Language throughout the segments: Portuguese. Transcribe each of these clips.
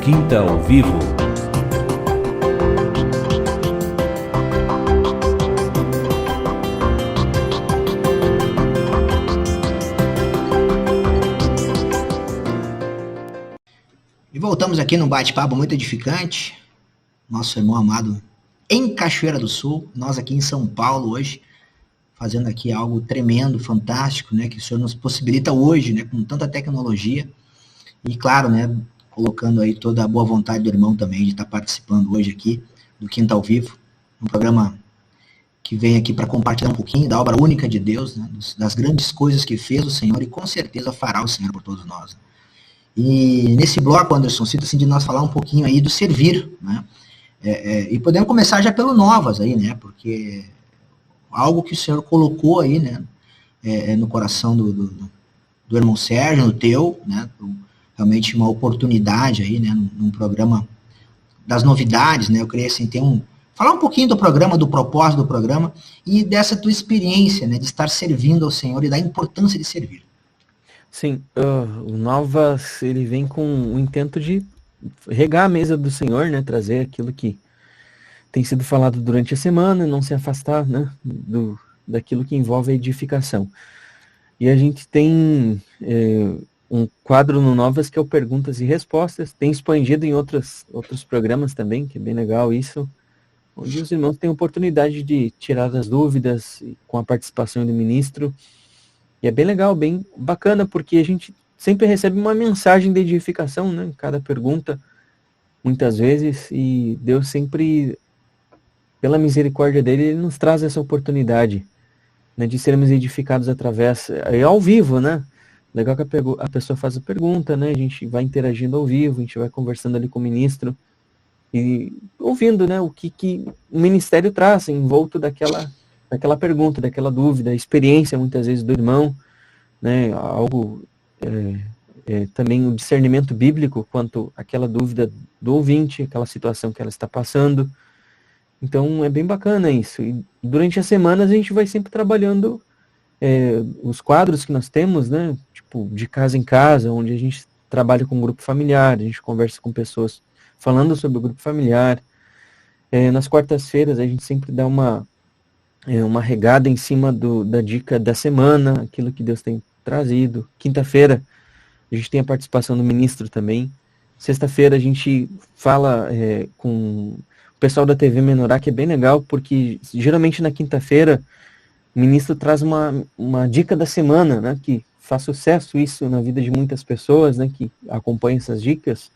Quinta ao Vivo. E voltamos aqui num bate-papo muito edificante. Nosso irmão amado em Cachoeira do Sul, nós aqui em São Paulo hoje, fazendo aqui algo tremendo, fantástico, né, que o Senhor nos possibilita hoje, né, com tanta tecnologia. E claro, né, colocando aí toda a boa vontade do irmão também de estar participando hoje aqui do Quinta ao Vivo, um programa que vem aqui para compartilhar um pouquinho da obra única de Deus, né, das grandes coisas que fez o Senhor e com certeza fará o Senhor por todos nós. E nesse bloco, Anderson, sinto assim de nós falar um pouquinho aí do servir, né, e podemos começar já pelo Novas aí, né, porque algo que o Senhor colocou aí, né, no coração do irmão Sérgio, no teu, né, realmente uma oportunidade aí, né, num programa das novidades, né, eu queria assim falar um pouquinho do programa, do propósito do programa e dessa tua experiência, né, de estar servindo ao Senhor e da importância de servir. Sim, o Novas, ele vem com o intento de regar a mesa do Senhor, né, trazer aquilo que tem sido falado durante a semana, não se afastar, né, daquilo que envolve a edificação. E a gente tem um quadro no Novas que é o Perguntas e Respostas, tem expandido em outros programas também, que é bem legal isso, onde os irmãos têm a oportunidade de tirar as dúvidas com a participação do ministro. E é bem legal, bem bacana, porque a gente sempre recebe uma mensagem de edificação, né, em cada pergunta, muitas vezes, e Deus sempre, pela misericórdia dele, ele nos traz essa oportunidade, né, de sermos edificados através, ao vivo, né? Legal que a pessoa faz a pergunta, né? A gente vai interagindo ao vivo, a gente vai conversando ali com o ministro e ouvindo, né, o que o ministério traz envolto daquela pergunta, daquela dúvida, a experiência muitas vezes do irmão, né? Algo também o discernimento bíblico quanto àquela dúvida do ouvinte, aquela situação que ela está passando. Então é bem bacana isso. E durante as semanas a gente vai sempre trabalhando os quadros que nós temos, né? Tipo, de casa em casa, onde a gente trabalha com um grupo familiar, a gente conversa com pessoas falando sobre o grupo familiar. Nas quartas-feiras a gente sempre dá uma regada em cima da dica da semana, aquilo que Deus tem trazido. Quinta-feira a gente tem a participação do ministro também. Sexta-feira a gente fala com o pessoal da TV Menorá, que é bem legal, porque geralmente na quinta-feira o ministro traz uma dica da semana, né, que faz sucesso isso na vida de muitas pessoas, né, que acompanham essas dicas.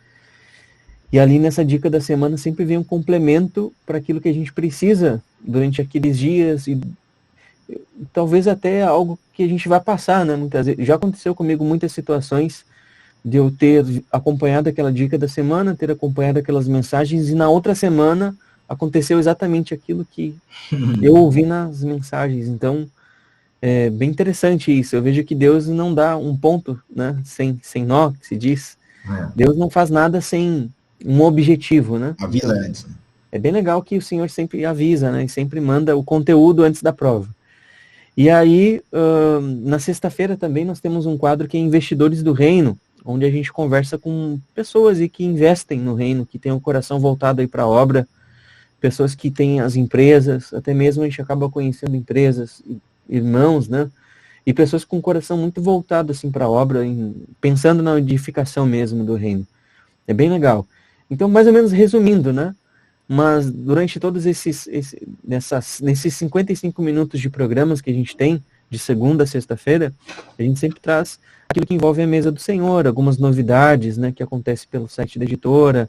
E ali nessa dica da semana sempre vem um complemento para aquilo que a gente precisa durante aqueles dias e talvez até algo que a gente vai passar, né, muitas vezes. Já aconteceu comigo muitas situações de eu ter acompanhado aquela dica da semana, ter acompanhado aquelas mensagens e na outra semana aconteceu exatamente aquilo que eu ouvi nas mensagens. Então, é bem interessante isso. Eu vejo que Deus não dá um ponto, né, sem nó, que se diz. Deus não faz nada sem um objetivo, né? Avisa antes. Né? É bem legal que o Senhor sempre avisa, né, e sempre manda o conteúdo antes da prova. E aí, na sexta-feira também nós temos um quadro que é Investidores do Reino, onde a gente conversa com pessoas e que investem no reino, que têm o coração voltado aí para a obra, pessoas que têm as empresas, até mesmo a gente acaba conhecendo empresas, irmãos, né? E pessoas com o coração muito voltado assim para a obra, pensando na edificação mesmo do reino. É bem legal. Então, mais ou menos resumindo, né? Mas durante todos nesses 55 minutos de programas que a gente tem, de segunda a sexta-feira, a gente sempre traz aquilo que envolve a mesa do Senhor, algumas novidades, né, que acontecem pelo site da editora,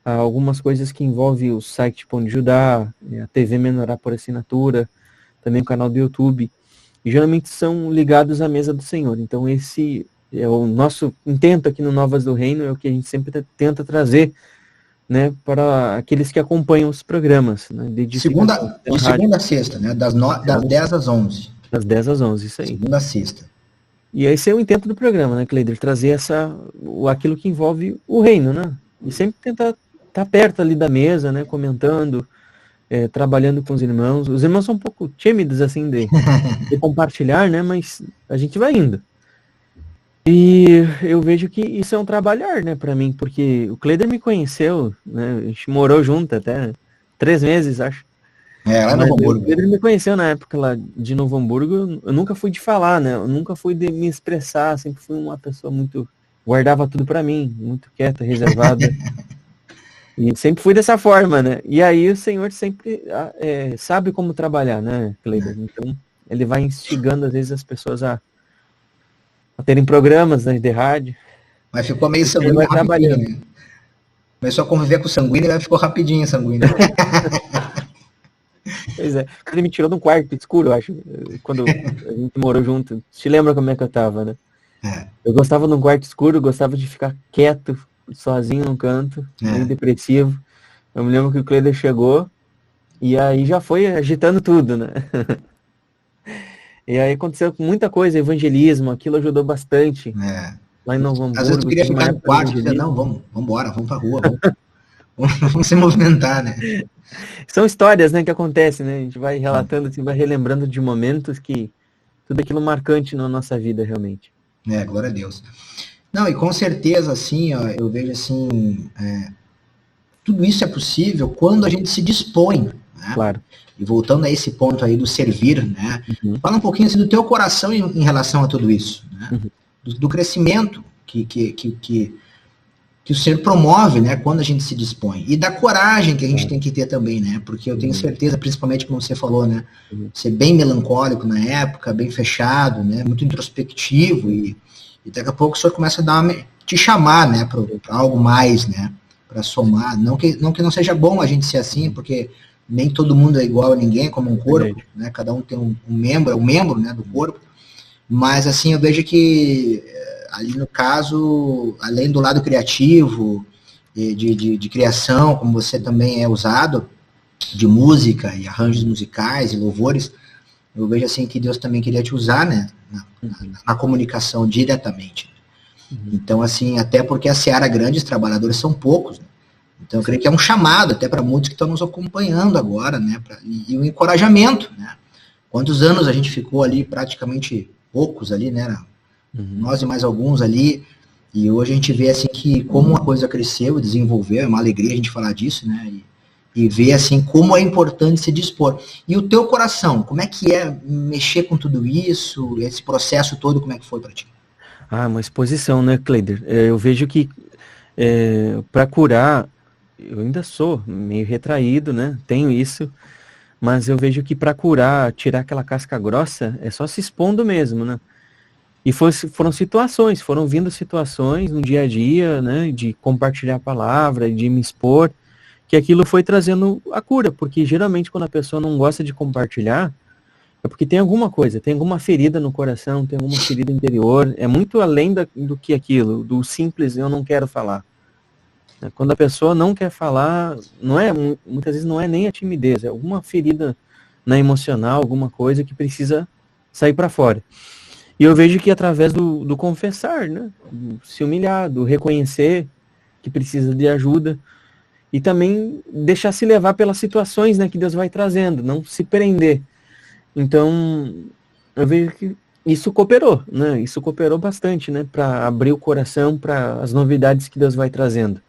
algumas coisas que envolvem o site Pão de Judá, a TV Menorá por assinatura, também o canal do YouTube, e geralmente são ligados à mesa do Senhor. Então esse é o nosso intento aqui no Novas do Reino, é o que a gente sempre tenta trazer, né, para aqueles que acompanham os programas. Né, de segunda a sexta, né, das 10 às 11. Das 10 às 11, isso aí. Segunda a sexta. E esse é o intento do programa, né, Cleider? Trazer aquilo que envolve o reino, né? E sempre tentar estar perto ali da mesa, né, comentando, trabalhando com os irmãos. Os irmãos são um pouco tímidos, assim, de compartilhar, né, mas a gente vai indo. E eu vejo que isso é um trabalhar, né, pra mim, porque o Cleider me conheceu, né, a gente morou junto até 3 meses, acho. É, lá no Mas Novo o Hamburgo. Cleider me conheceu na época lá de Novo Hamburgo, eu nunca fui de falar, né, eu nunca fui de me expressar, sempre fui uma pessoa muito, guardava tudo pra mim, muito quieta, reservada, e sempre fui dessa forma, né, e aí o Senhor sempre sabe como trabalhar, né, Cleider, então ele vai instigando às vezes as pessoas a terem programas, né, de rádio, Mas ficou meio e ele sanguíneo vai rapidinho, trabalhando. né? Começou a conviver com o sanguíneo e ficou rapidinho sanguíneo. Pois é. Ele me tirou de um quarto escuro, eu acho, quando a gente morou junto. Te lembra como é que eu tava, né? É, Eu gostava de um quarto escuro, gostava de ficar quieto, sozinho num canto, meio é. depressivo. Eu me lembro que o Cleider chegou e aí já foi agitando tudo, né? E aí aconteceu muita coisa, evangelismo, aquilo ajudou bastante. É. Lá em Novo Às vezes tu Hamburgo, queria teve uma ficar no época de quarto, tu dizia, não, evangelismo. vamos embora, vamos pra rua, vamos se movimentar, né? São histórias, né, que acontecem, né? A gente vai relatando, assim, vai relembrando de momentos que tudo aquilo marcante na nossa vida, realmente. É, glória a Deus. Não, e com certeza, assim, ó, eu vejo assim, tudo isso é possível quando a gente se dispõe, né? Claro. E voltando a esse ponto aí do servir, né? Uhum, Fala um pouquinho assim, do teu coração em relação a tudo isso, né? uhum. Do crescimento que o Senhor promove, né, quando a gente se dispõe. E da coragem que a gente Claro. tem que ter também, né? Porque eu tenho Uhum, certeza, principalmente como você falou, né? uhum, Ser bem melancólico na época, bem fechado, né? Muito introspectivo uhum. e daqui a pouco o Senhor começa a te chamar, né, para algo mais, né? Para somar. Não que não seja bom a gente ser assim, Uhum. porque nem todo mundo é igual a ninguém, como um corpo, Verdade. né? Cada um tem um membro, é um membro, né, do Uhum. corpo. Mas assim, eu vejo que ali no caso, além do lado criativo, de criação, como você também é usado, de música e arranjos Uhum. musicais e louvores, eu vejo assim que Deus também queria te usar, né, Uhum. na comunicação diretamente. Uhum. Então, assim, até porque a seara grande, os trabalhadores são poucos, né? Então, eu creio Sim. que é um chamado até para muitos que estão nos acompanhando agora, né, e um encorajamento, né? Quantos anos a gente ficou ali, praticamente poucos ali, né? Uhum. Nós e mais alguns ali, e hoje a gente vê assim que como a coisa cresceu e desenvolveu, é uma alegria a gente falar disso, né? E ver assim como é importante se dispor. E o teu coração, como é que é mexer com tudo isso, esse processo todo, como é que foi para ti? Ah, uma exposição, né, Cleider? Eu vejo que para curar, eu ainda sou meio retraído, né? Tenho isso, mas eu vejo que para curar, tirar aquela casca grossa, é só se expondo mesmo, né? E foram situações, foram vindo situações no dia a dia, né? De compartilhar a palavra, de me expor, que aquilo foi trazendo a cura, porque geralmente quando a pessoa não gosta de compartilhar, é porque tem alguma coisa, tem alguma ferida no coração, tem alguma ferida interior, é muito além do que aquilo, do simples eu não quero falar. Né? Quando a pessoa não quer falar, não é, muitas vezes não é nem a timidez, é alguma ferida na emocional, alguma coisa que precisa sair para fora. E eu vejo que através do confessar, né, do se humilhar, do reconhecer que precisa de ajuda, e também deixar se levar pelas situações, né, que Deus vai trazendo, não se prender. Então, eu vejo que isso cooperou, né? Isso cooperou bastante, né, para abrir o coração para as novidades que Deus vai trazendo.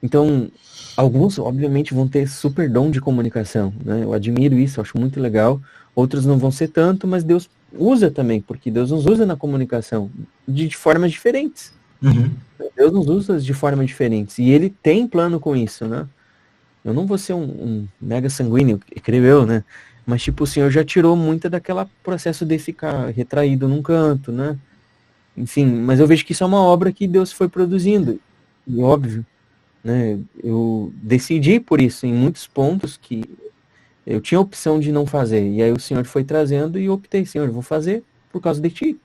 Então, alguns, obviamente, vão ter super dom de comunicação, né? Eu admiro isso, eu acho muito legal. Outros não vão ser tanto, mas Deus usa também, porque Deus nos usa na comunicação de formas diferentes. Uhum. Deus nos usa de formas diferentes. E Ele tem plano com isso, né? Eu não vou ser um mega sanguíneo, creio eu, né? Mas, tipo, o Senhor já tirou muito daquela processo de ficar retraído num canto, né? Enfim, mas eu vejo que isso é uma obra que Deus foi produzindo. E óbvio, né? Eu decidi por isso em muitos pontos que eu tinha a opção de não fazer. E aí o Senhor foi trazendo e eu optei, Senhor, eu vou fazer por causa de ti.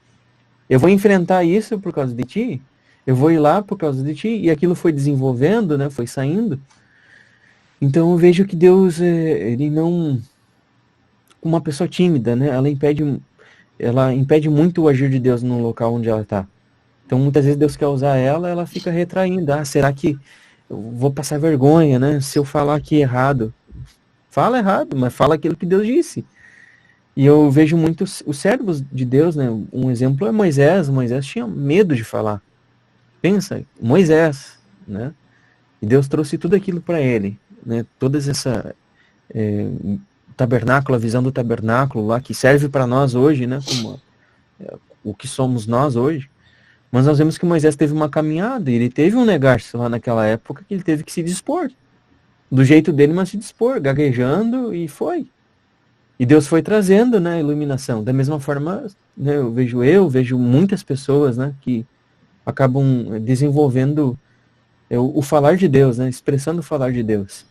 Eu vou enfrentar isso por causa de ti. Eu vou ir lá por causa de ti. E aquilo foi desenvolvendo, né? Foi saindo. Então eu vejo que Deus, ele não, uma pessoa tímida, né? Ela impede muito o agir de Deus no local onde ela está. Então muitas vezes Deus quer usar ela, ela fica retraindo. Ah, será que eu vou passar vergonha, né? Se eu falar aqui errado. Fala errado, mas fala aquilo que Deus disse. E eu vejo muito os servos de Deus, né? Um exemplo é Moisés. Moisés tinha medo de falar. Pensa, Moisés, né? E Deus trouxe tudo aquilo para ele, né? Todas essa tabernáculo, a visão do tabernáculo lá, que serve para nós hoje, né? Como o que somos nós hoje. Mas nós vemos que Moisés teve uma caminhada, e ele teve um negar-se lá naquela época, que ele teve que se dispor. Do jeito dele, mas se dispor, gaguejando, e foi. E Deus foi trazendo, né, a iluminação. Da mesma forma, né, eu vejo muitas pessoas, né, que acabam desenvolvendo o falar de Deus, né, expressando o falar de Deus.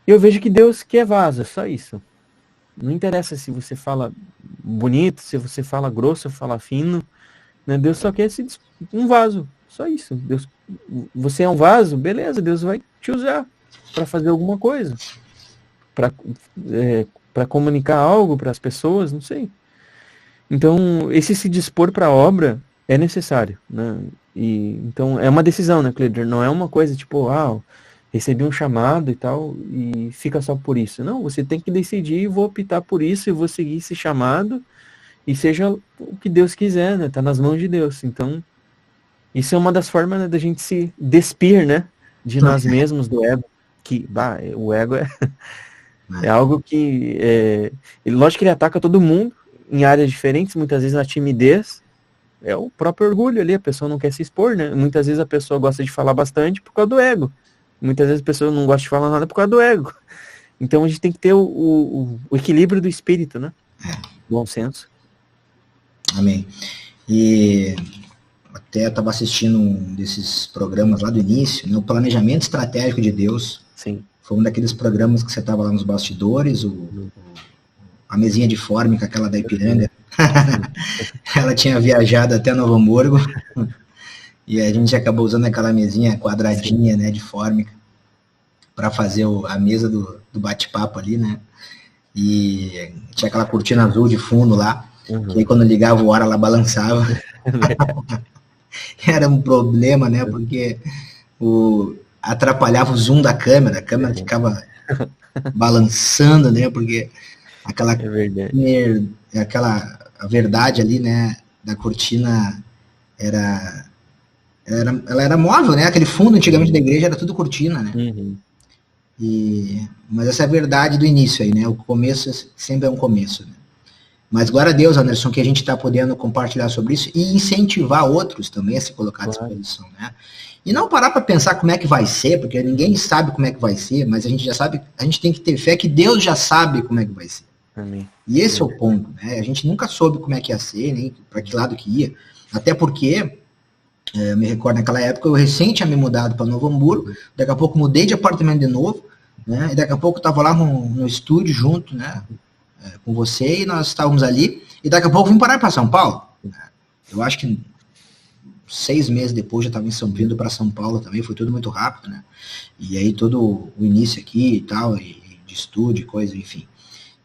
E eu vejo que Deus quer vaso, só isso. Não interessa se você fala bonito, se você fala grosso, se fala fino, né, Deus só quer um vaso, só isso. Deus, você é um vaso, beleza, Deus vai te usar para fazer alguma coisa, para comunicar algo para as pessoas, não sei. Então, esse se dispor para a obra é necessário, né? E, então, é uma decisão, né, Cleider? Não é uma coisa tipo, recebi um chamado e tal, e fica só por isso. Não, você tem que decidir, vou optar por isso, e vou seguir esse chamado, e seja o que Deus quiser, né? Tá nas mãos de Deus. Então, isso é uma das formas, né, da gente se despir, né, de nós mesmos, do ego. Que, o ego é algo que, lógico que ele ataca todo mundo, em áreas diferentes, muitas vezes a timidez, é o próprio orgulho ali, a pessoa não quer se expor, né? Muitas vezes a pessoa gosta de falar bastante por causa do ego. Muitas vezes a pessoa não gosta de falar nada por causa do ego. Então a gente tem que ter o equilíbrio do espírito, né? Bom senso. Amém. E até eu estava assistindo um desses programas lá do início, né, o Planejamento Estratégico de Deus. Sim. Foi um daqueles programas que você estava lá nos bastidores, a mesinha de fórmica, aquela da Ipiranga. Ela tinha viajado até Novo Hamburgo e a gente acabou usando aquela mesinha quadradinha, né, de fórmica para fazer a mesa do bate-papo ali, né? E tinha aquela cortina azul de fundo lá, que aí quando ligava o hora ela balançava. Era um problema, né? Porque atrapalhava o zoom da câmera, a câmera ficava balançando, né? Porque aquela a verdade ali, né, da cortina ela era móvel, né? Aquele fundo antigamente da igreja era tudo cortina, né? Mas essa é a verdade do início aí, né? O começo sempre é um começo, né? Mas glória a Deus, Anderson, que a gente está podendo compartilhar sobre isso e incentivar outros também a se colocar à disposição, né? E não parar para pensar como é que vai ser, porque ninguém sabe como é que vai ser, mas a gente já sabe, a gente tem que ter fé que Deus já sabe como é que vai ser. Amém. E esse é o ponto, né? A gente nunca soube como é que ia ser, nem para que lado que ia. Até porque, eu me recordo naquela época, eu recém tinha me mudado para Novo Hamburgo, daqui a pouco mudei de apartamento de novo, né? E daqui a pouco eu estava lá no estúdio junto, né? Com você, e nós estávamos ali, e daqui a pouco vim parar para São Paulo. Eu acho que 6 meses depois já estava vindo para São Paulo também, foi tudo muito rápido, né? E aí todo o início aqui e tal, e de estúdio, coisa, enfim.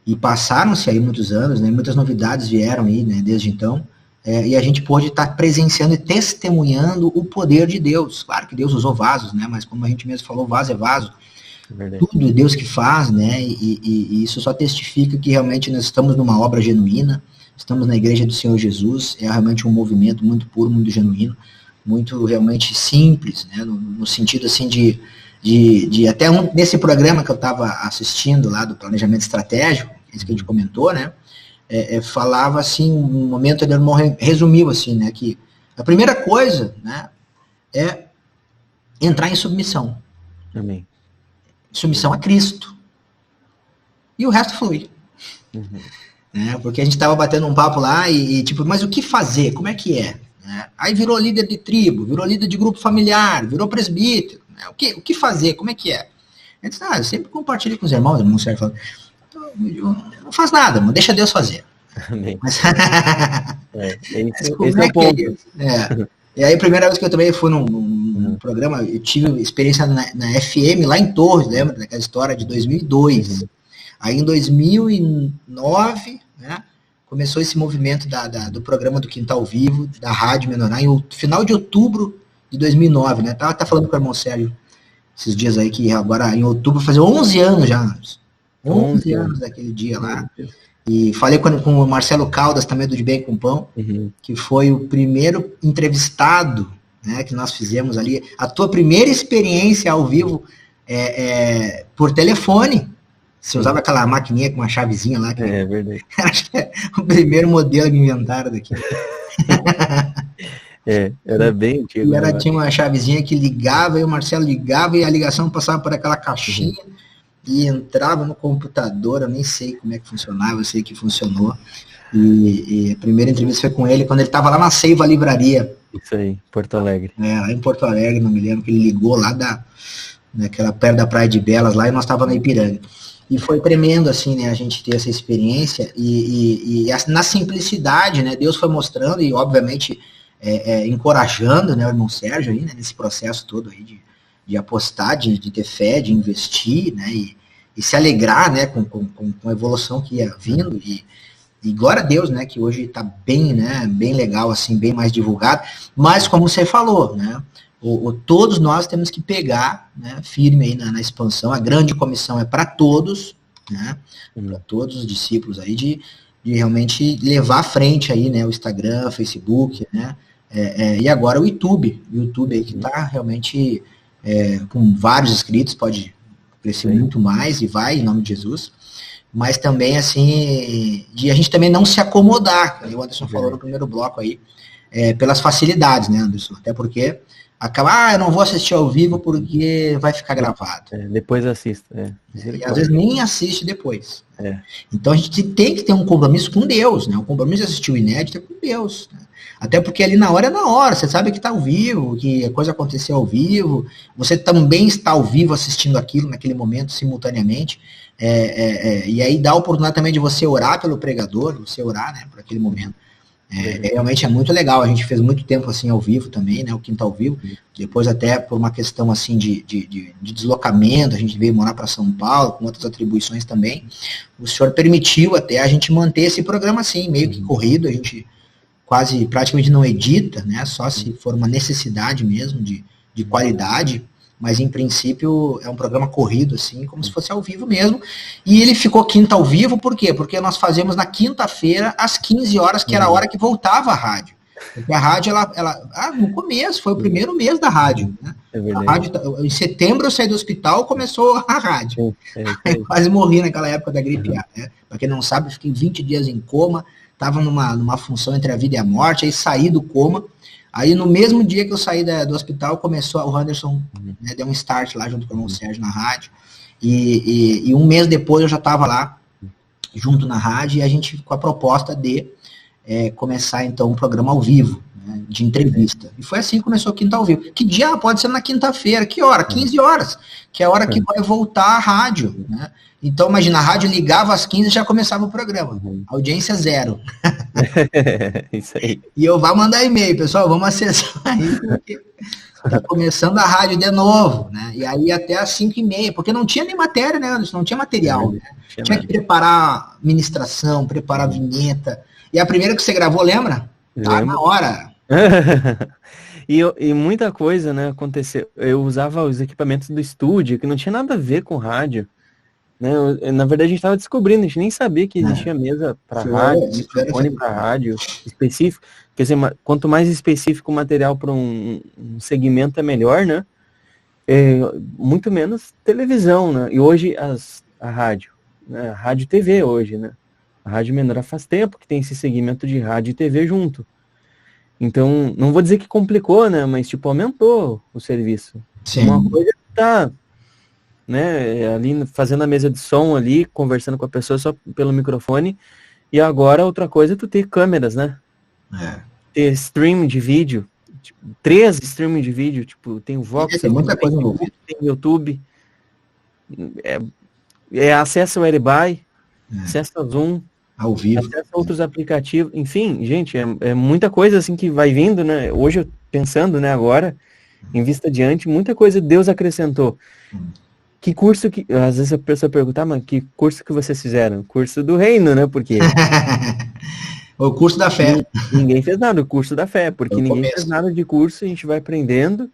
E passaram-se aí muitos anos, né? Muitas novidades vieram aí, né? Desde então, e a gente pôde estar presenciando e testemunhando o poder de Deus. Claro que Deus usou vasos, né? Mas como a gente mesmo falou, vaso é vaso. Verdade. Tudo é Deus que faz, né? E isso só testifica que realmente nós estamos numa obra genuína, estamos na igreja do Senhor Jesus, é realmente um movimento muito puro, muito genuíno, muito realmente simples, né? No sentido assim de até nesse programa que eu estava assistindo lá do planejamento estratégico, isso que a gente comentou, né? Falava assim, um momento ele resumiu assim, né? Que a primeira coisa, né? É entrar em submissão. Amém. Submissão a Cristo. E o resto flui. Né? Porque a gente estava batendo um papo lá e tipo, mas o que fazer? Como é que é? Né? Aí virou líder de tribo, virou líder de grupo familiar, virou presbítero. Né? O que fazer? Como é que é? Eu disse, eu sempre compartilho com os irmãos, o irmão Sérgio falando, não faz nada, mano, deixa Deus fazer. Amém. Mas, esse é o ponto. E aí, a primeira vez que eu também fui num programa, eu tive experiência na FM lá em Torres, lembra daquela história de 2002. Aí em 2009, né, começou esse movimento do programa do Quintal Vivo, da Rádio Menorá, em final de outubro de 2009, né? Tá falando com o irmão Sérgio esses dias aí, que agora em outubro, fazer 11 anos já. 11 anos daquele dia lá. E falei com o Marcelo Caldas, também do De Bem com Pão, que foi o primeiro entrevistado, né, que nós fizemos ali. A tua primeira experiência ao vivo por telefone. Você usava aquela maquininha com uma chavezinha lá. É verdade. Acho que é o primeiro modelo que inventaram daqui. Era bem antigo. E tinha uma chavezinha que ligava, e o Marcelo ligava, e a ligação passava por aquela caixinha, e entrava no computador. Eu nem sei como é que funcionava, eu sei que funcionou. E a primeira entrevista foi com ele, quando ele estava lá na Seiva Livraria. Isso aí, Porto Alegre. Lá em Porto Alegre, não me lembro, que ele ligou lá naquela perto da Praia de Belas, lá, e nós estávamos na Ipiranga. E foi tremendo, assim, né, a gente ter essa experiência, e na simplicidade, né, Deus foi mostrando, e obviamente encorajando, né, o irmão Sérgio aí, né, nesse processo todo aí de apostar, de ter fé, de investir, né, e se alegrar, né, com a evolução que ia vindo, e glória a Deus, né, que hoje está bem, né, bem legal, assim, bem mais divulgado, mas como você falou, né, todos nós temos que pegar, né, firme aí na expansão. A grande comissão é para todos, né, para todos os discípulos aí, de realmente levar à frente aí, né, o Instagram, Facebook, né, e agora o YouTube aí que está realmente com vários inscritos, pode crescer muito mais, e vai, em nome de Jesus, mas também, assim, de a gente também não se acomodar, o Anderson falou no primeiro bloco aí, pelas facilidades, né, Anderson, até porque eu não vou assistir ao vivo porque vai ficar gravado. Depois assisto. E às vezes nem assiste depois. Então a gente tem que ter um compromisso com Deus, né? Um compromisso de assistir o inédito é com Deus. Né? Até porque ali na hora é na hora, você sabe que está ao vivo, que a coisa aconteceu ao vivo, você também está ao vivo assistindo aquilo naquele momento, simultaneamente. E aí dá a oportunidade também de você orar pelo pregador, você orar, né, por aquele momento. Realmente é muito legal, a gente fez muito tempo assim ao vivo também, né, o Quinta ao Vivo, depois até por uma questão assim de deslocamento, a gente veio morar para São Paulo, com outras atribuições também, o senhor permitiu até a gente manter esse programa assim, meio que corrido, a gente praticamente não edita, né, só se for uma necessidade mesmo de qualidade, mas em princípio é um programa corrido, assim, como se fosse ao vivo mesmo. E ele ficou quinta ao vivo, por quê? Porque nós fazemos na quinta-feira, às 15 horas, que era a hora que voltava a rádio. Porque a rádio, no começo, foi o primeiro mês da rádio. Né? A rádio, em setembro eu saí do hospital, começou a rádio. Quase morri naquela época da gripe A. Né? Para quem não sabe, fiquei 20 dias em coma, estava numa função entre a vida e a morte, aí saí do coma. Aí no mesmo dia que eu saí do hospital, começou o Anderson, né, deu um start lá junto com o irmão Sérgio na rádio, e um mês depois eu já estava lá, junto na rádio, e a gente com a proposta de começar então um programa ao vivo, né, de entrevista. E foi assim que começou o Quinta ao Vivo. Que dia? Pode ser na quinta-feira, que hora? 15 horas, que é a hora que vai voltar a rádio, né? Então, imagina, a rádio ligava às 15 e já começava o programa. Audiência 0. Isso aí. E eu vou mandar e-mail, pessoal, vamos acessar aí, porque tá começando a rádio de novo, né? E aí até às 5h30, porque não tinha nem matéria, né, Anderson? Não tinha material. Né? Tinha que preparar ministração, preparar vinheta. E a primeira que você gravou, lembra? Tá na hora. E muita coisa, né, aconteceu. Eu usava os equipamentos do estúdio, que não tinha nada a ver com rádio. Né? Na verdade, a gente estava descobrindo, a gente nem sabia que existia mesa para rádio, microfone para rádio específico. Quer dizer, quanto mais específico o material para um segmento é melhor, né? Muito menos televisão, né? E hoje a rádio, né? A rádio e TV hoje, né? A rádio menor faz tempo que tem esse segmento de rádio e TV junto. Então, não vou dizer que complicou, né? Mas, tipo, aumentou o serviço. Sim. Uma coisa que tá, né, ali fazendo a mesa de som ali, conversando com a pessoa só pelo microfone. E agora, outra coisa é tu ter câmeras, né? Ter stream de vídeo. Tipo, 3 streaming de vídeo. Tipo, tem o Vox, tem muita coisa no vídeo. Tem o YouTube. Acesso ao Airbuy, acesso ao Zoom. Ao vivo. Acesso a outros aplicativos, enfim, gente, é muita coisa assim que vai vindo, né? Hoje, eu pensando, né, agora, em vista adiante, muita coisa Deus acrescentou. Que curso que... Às vezes a pessoa pergunta, mas que curso que vocês fizeram? Curso do reino, né? Porque... O curso da fé. Ninguém fez nada, o curso da fé, porque ninguém fez nada de curso, a gente vai aprendendo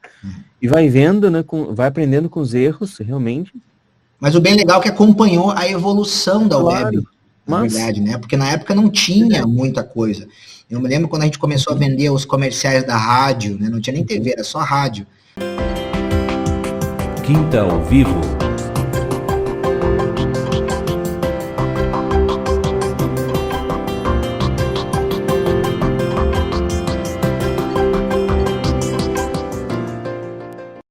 e vai vendo, né? Vai aprendendo com os erros, realmente. Mas o bem legal é que acompanhou a evolução da web, na Mas- verdade, né? Porque na época não tinha muita coisa. Eu me lembro quando a gente começou a vender os comerciais da rádio, né? Não tinha nem TV, era só rádio. Quinta ao Vivo.